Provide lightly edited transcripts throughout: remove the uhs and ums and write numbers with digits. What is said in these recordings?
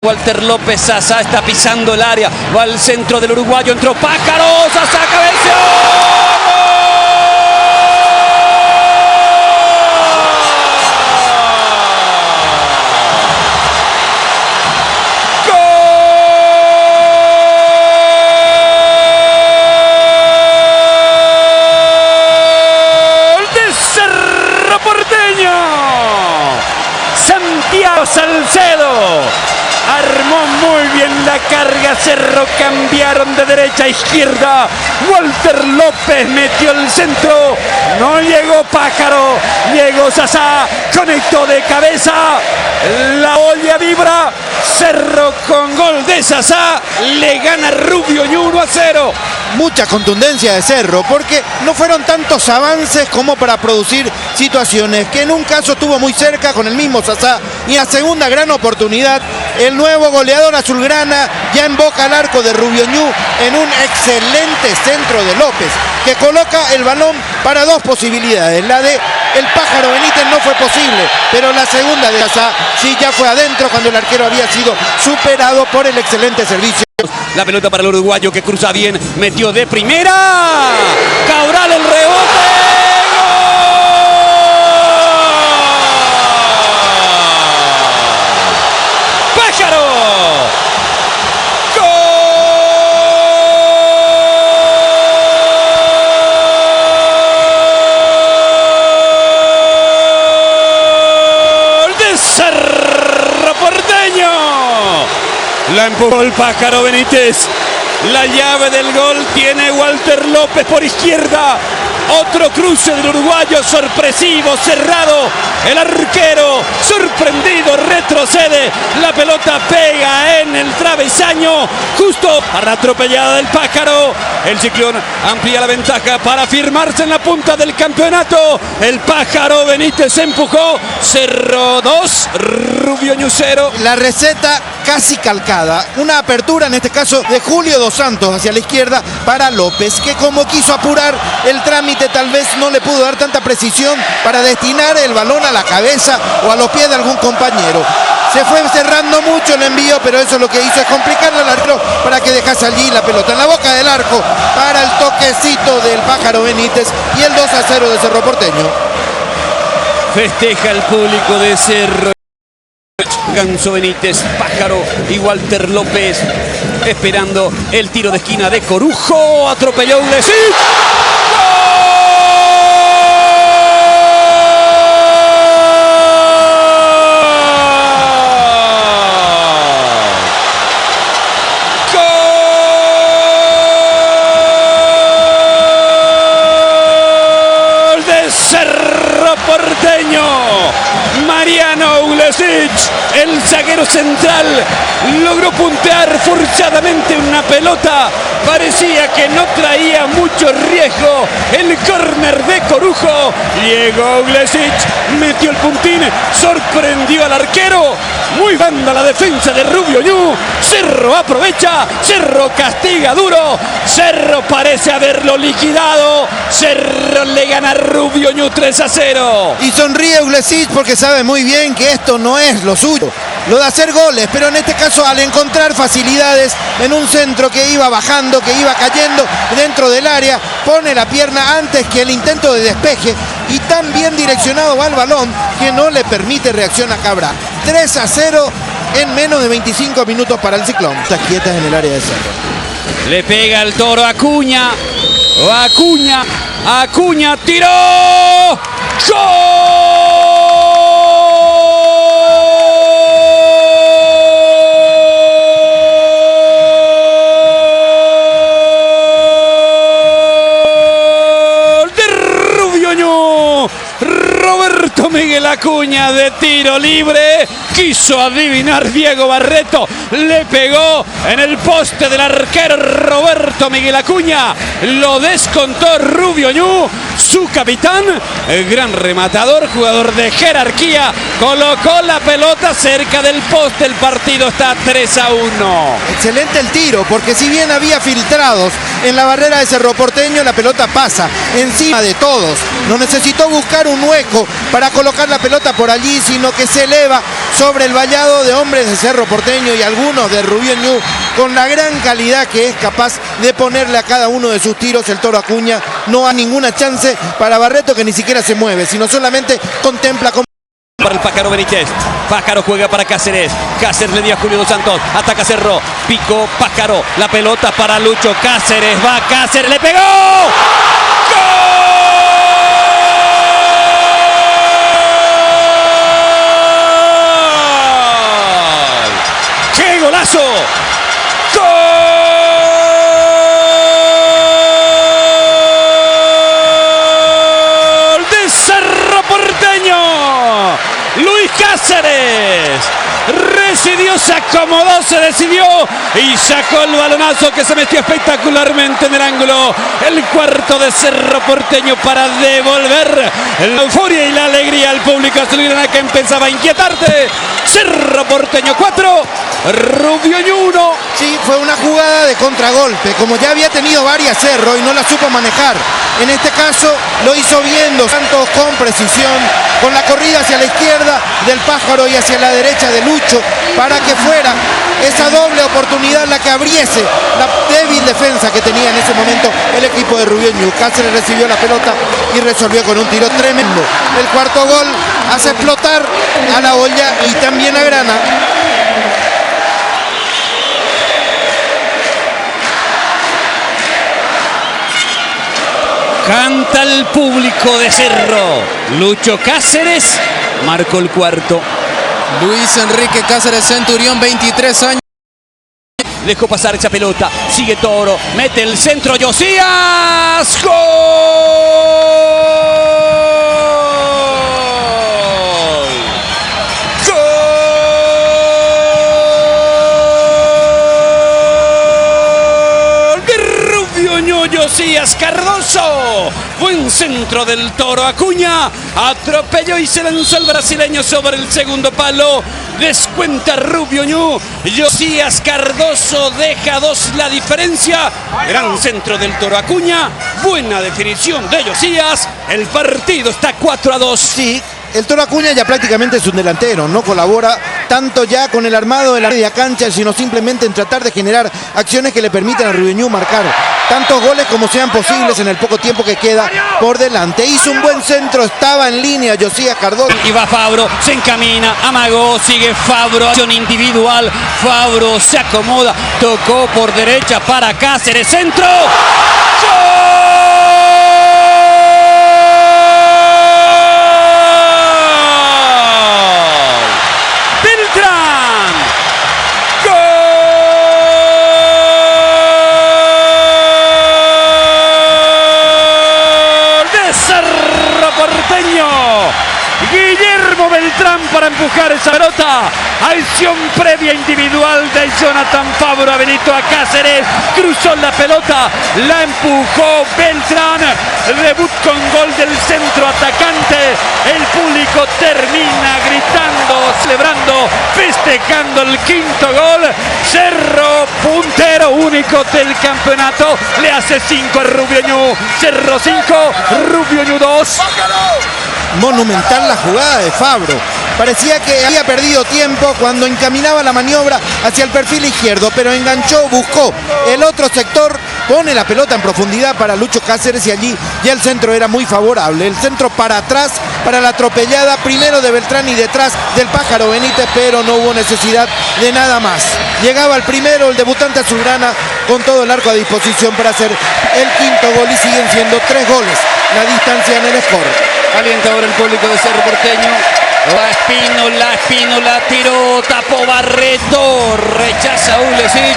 Walter López. Sasá está pisando el área, va al centro del uruguayo, entró Pájaro, Sasá cabeceó. Santiago Salcedo armó muy bien la carga, Cerro cambiaron de derecha a izquierda, Walter López metió el centro, no llegó Pájaro, llegó Sasá, conectó de cabeza, la olla vibra, Cerro con gol de Sasá, le gana Rubio y 1-0. Mucha contundencia de Cerro, porque no fueron tantos avances como para producir situaciones, que en un caso estuvo muy cerca con el mismo Sasá, y a segunda gran oportunidad, el nuevo goleador azulgrana ya emboca al arco de Rubio Ñu en un excelente centro de López, que coloca el balón para dos posibilidades. La de el Pájaro Benítez no fue posible, pero la segunda de Sasá sí ya fue adentro cuando el arquero había sido superado por el excelente servicio. La pelota para el uruguayo que cruza bien, metió de primera, Cabral el rebote. ¡Pájaro! ¡Gol de Cerro Porteño! La empujó el Pájaro Benítez. La llave del gol tiene Walter López por izquierda. Otro cruce del uruguayo sorpresivo, cerrado. El arquero sorprendido retrocede. La pelota pega en el travesaño. Justo para atropellada del Pájaro. El Ciclón amplía la ventaja para firmarse en la punta del campeonato. El Pájaro Benítez empujó. Cerro 2, Rubio Ñu 0. La receta casi calcada. Una apertura en este caso de Julio Dos Santos hacia la izquierda para López, que como quiso apurar el trámite tal vez no le pudo dar tanta precisión para destinar el balón a la cabeza o a los pies de algún compañero. Se fue cerrando mucho el envío, pero eso lo que hizo es complicarle al arquero para que dejase allí la pelota en la boca del arco para el toquecito del Pájaro Benítez y el 2-0 de Cerro Porteño. Festeja el público de Cerro. Ganso Benítez, Pájaro y Walter López esperando el tiro de esquina de Corujo. Atropelló un Uglesic. ¡Gol de Cerro Porteño! Mariano Uglesic, el zaguero central, logró puntear forzadamente una pelota. Parecía que no traía mucho riesgo. El córner de Corujo. Llegó Uglesic, metió el puntín, sorprendió al arquero. Muy banda la defensa de Rubio Ñu. Cerro aprovecha, Cerro castiga duro. Cerro parece haberlo liquidado. Cerro le gana a Rubio Ñu 3-0. Y sonríe Uglesic porque sabe muy bien que esto no es lo suyo, lo de hacer goles, pero en este caso al encontrar facilidades en un centro que iba bajando, que iba cayendo dentro del área, pone la pierna antes que el intento de despeje y tan bien direccionado va el balón que no le permite reacción a Cabral. 3-0 en menos de 25 minutos para el Ciclón. Está quietas en el área de Cerro. Le pega el toro a Acuña. Acuña tiró. ¡Gol! Roberto Miguel Acuña de tiro libre, quiso adivinar Diego Barreto, le pegó en el poste del arquero Roberto Miguel Acuña, lo descontó Rubio Ñu, su capitán, el gran rematador, jugador de jerarquía, colocó la pelota cerca del poste, el partido está 3-1. Excelente el tiro, porque si bien había filtrados en la barrera de Cerro Porteño, la pelota pasa encima de todos, no necesitó buscar un hueco para colocar la pelota por allí, sino que se eleva sobre el vallado de hombres de Cerro Porteño y algunos de Rubio Ñu, con la gran calidad que es capaz de ponerle a cada uno de sus tiros el Toro Acuña. No hay ninguna chance para Barreto, que ni siquiera se mueve, sino solamente contempla cómo... Para el Pájaro Benítez. Pájaro juega para Cáceres. Cáceres le dio a Julio Dos Santos. Ataca Cerro. Picó Pájaro. La pelota para Lucho Cáceres. Va Cáceres. ¡Le pegó! ¡Gol! ¡Qué golazo! ¡Gol de Cerro Porteño! Luis Cáceres recibió, se acomodó, se decidió y sacó el balonazo que se metió espectacularmente en el ángulo. El cuarto de Cerro Porteño para devolver la euforia y la alegría al público azulgrana, que empezaba a inquietarse. Cerro Porteño 4, Rubio Ñu 1. Sí, fue una jugada de contragolpe, como ya había tenido varias Cerro y no la supo manejar. En este caso lo hizo bien Dos Santos con precisión, con la corrida hacia la izquierda del Pájaro y hacia la derecha de Lucho, para que fuera esa doble oportunidad la que abriese la débil defensa que tenía en ese momento el equipo de Rubio Ñu. Cáceres recibió la pelota y resolvió con un tiro tremendo. El cuarto gol hace explotar a la olla y también a Grana. Canta el público de Cerro. Lucho Cáceres marcó el cuarto. Luis Enrique Cáceres Centurión, 23 años. Dejó pasar esa pelota. Sigue Toro. Mete el centro. Josías. ¡Gol! ¡Gol de Rubio Ñu! Josías Cardoso. Buen centro del Toro Acuña. Atropelló y se lanzó el brasileño sobre el segundo palo. Descuenta Rubio Ñu. Josías Cardoso deja 2 la diferencia. Gran centro del Toro Acuña. Buena definición de Josías. El partido está 4-2. Sí, el Toro Acuña ya prácticamente es un delantero. No colabora tanto ya con el armado de la media cancha, sino simplemente en tratar de generar acciones que le permitan a Rubio Ñu marcar tantos goles como sean posibles en el poco tiempo que queda por delante. Hizo un buen centro, estaba en línea Josías Cardoso. Y va Fabro, se encamina, amagó, sigue Fabro, acción individual. Fabro se acomoda, tocó por derecha para Cáceres, centro. ¡Gol! Beltrán. Cerro Porteño. Guillermo Beltrán para empujar esa pelota. Acción previa individual de Jonathan Fabro, habilitó a Cáceres, cruzó la pelota, la empujó Beltrán. Debut con gol del centro atacante. El público termina gritando, celebrando, festejando el quinto gol. Cerro, puntero único del campeonato, le hace 5 a Rubio Ñu. Cerro 5, Rubio Ñu 2. Monumental la jugada de Fabro. Parecía que había perdido tiempo cuando encaminaba la maniobra hacia el perfil izquierdo, pero enganchó, buscó el otro sector, pone la pelota en profundidad para Lucho Cáceres y allí ya el centro era muy favorable. El centro para atrás, para la atropellada, primero de Beltrán y detrás del Pájaro Benítez, pero no hubo necesidad de nada más. Llegaba el primero, el debutante azulgrana, con todo el arco a disposición para hacer el quinto gol y siguen siendo 3 goles la distancia en el score. Calienta ahora el público de Cerro Porteño. Espínola, tiró, tapó Barreto, rechaza Ulesic,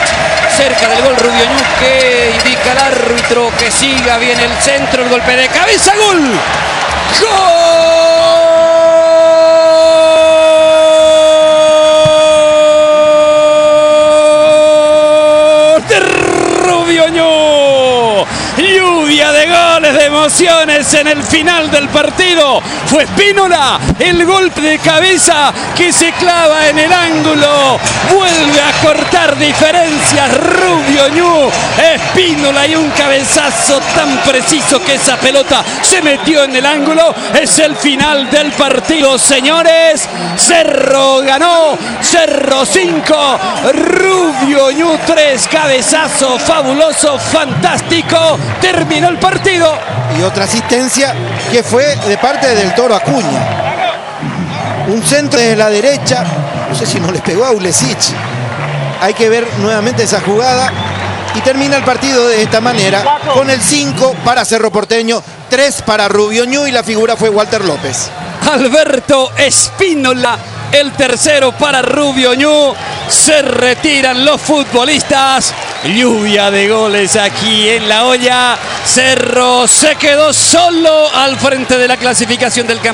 cerca del gol Rubio Ñu, que indica al árbitro que siga bien el centro, el golpe de cabeza, gol. ¡Gol de Rubio Ñu! Lluvia de goles, de emociones en el final del partido. Fue Espínola el golpe de cabeza que se clava en el ángulo, vuelve a cortar diferencias Rubio Ñu. Spínola y un cabezazo tan preciso que esa pelota se metió en el ángulo. Es el final del partido, señores. Cerro ganó, Cerro 5, Rubio Ñu 3, cabezazo fabuloso, fantástico, terminó el partido. Y otra asistencia que fue de parte del Toro Acuña. Un centro desde la derecha, no sé si no les pegó a Ulesic. Hay que ver nuevamente esa jugada. Y termina el partido de esta manera, con el 5 para Cerro Porteño, 3 para Rubio Ñu y la figura fue Walter López. Alberto Spínola, el tercero para Rubio Ñu. Se retiran los futbolistas. Lluvia de goles aquí en La Hoya. Cerro se quedó solo al frente de la clasificación del campeonato.